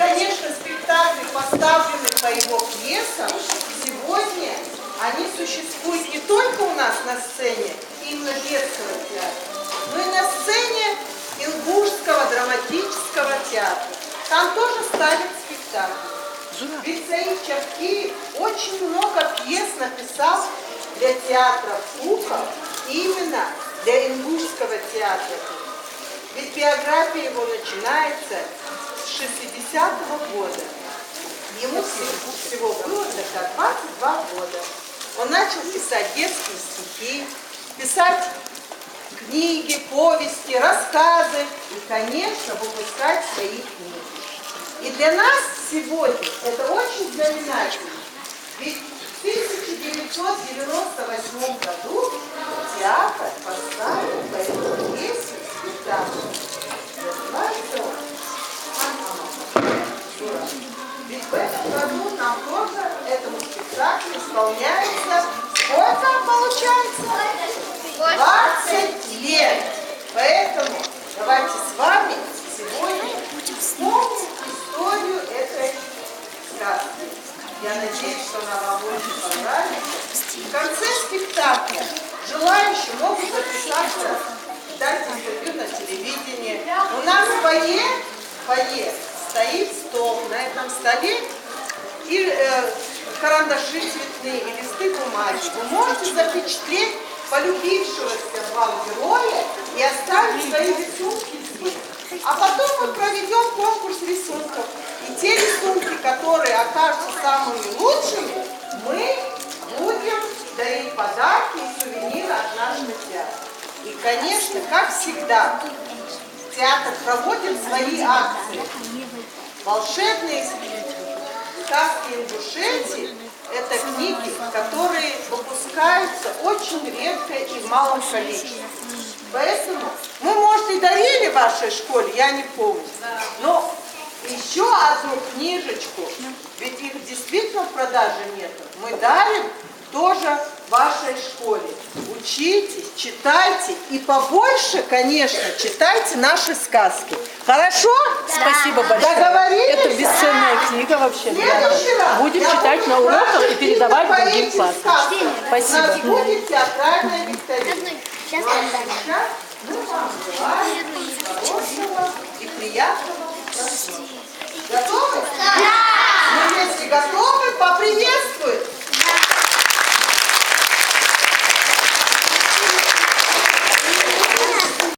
конечно, спектакли, поставленные по его пьесам, сегодня они существуют не только у нас на сцене именно детского театра, но и на сцене Ингушского драматического театра. Там тоже ставят спектакли. Ведь Саид Чавкиев очень много пьес написал для театра Пухов, именно для Ингушского театра. Ведь биография его начинается с 60-го года. Ему всего было тогда 22 года. Он начал писать детские стихи, писать книги, повести, рассказы и, конечно, выпускать свои книги. И для нас сегодня это очень знаменательно. Ведь в 1998 году театр поставил по этой песне спектакль. Называется он «Ан-Ан-Ан». Ведь в этом году нам тоже этому спектаклю исполняется, сколько получается? 20 лет. Поэтому давайте с вами сегодня вспомним историю этой сказки. Я надеюсь, что она вам очень понравится. В конце спектакля желающие могут записаться, дать интервью на телевидении. У нас в фойе стоит стол. На этом столе и карандаши цветные, и листы бумаги. Вы можете запечатлеть полюбившегося вам героя и оставить свои рисунки здесь. А потом мы проведем конкурс рисунков. И те рисунки, которые окажутся самыми лучшими, мы будем дарить подарки и сувениры от нашего театра. И, конечно, как всегда, театр проводит свои акции. Волшебные сказки Ингушетии – это книги, которые выпускаются очень редко и в малом количестве. Поэтому мы, может, и дарили вашей школе, я не помню, но еще одну книжечку, ведь их действительно в продаже нет, мы дарим тоже вашей школе. Учитесь, читайте и побольше, конечно, читайте наши сказки. Хорошо? Спасибо большое. Договорились? Это бесценная книга вообще. Да. Будем читать на уроках и передавать другим классам. Спасибо. У нас будет театральная викторина. Сейчас Мы вам говорим.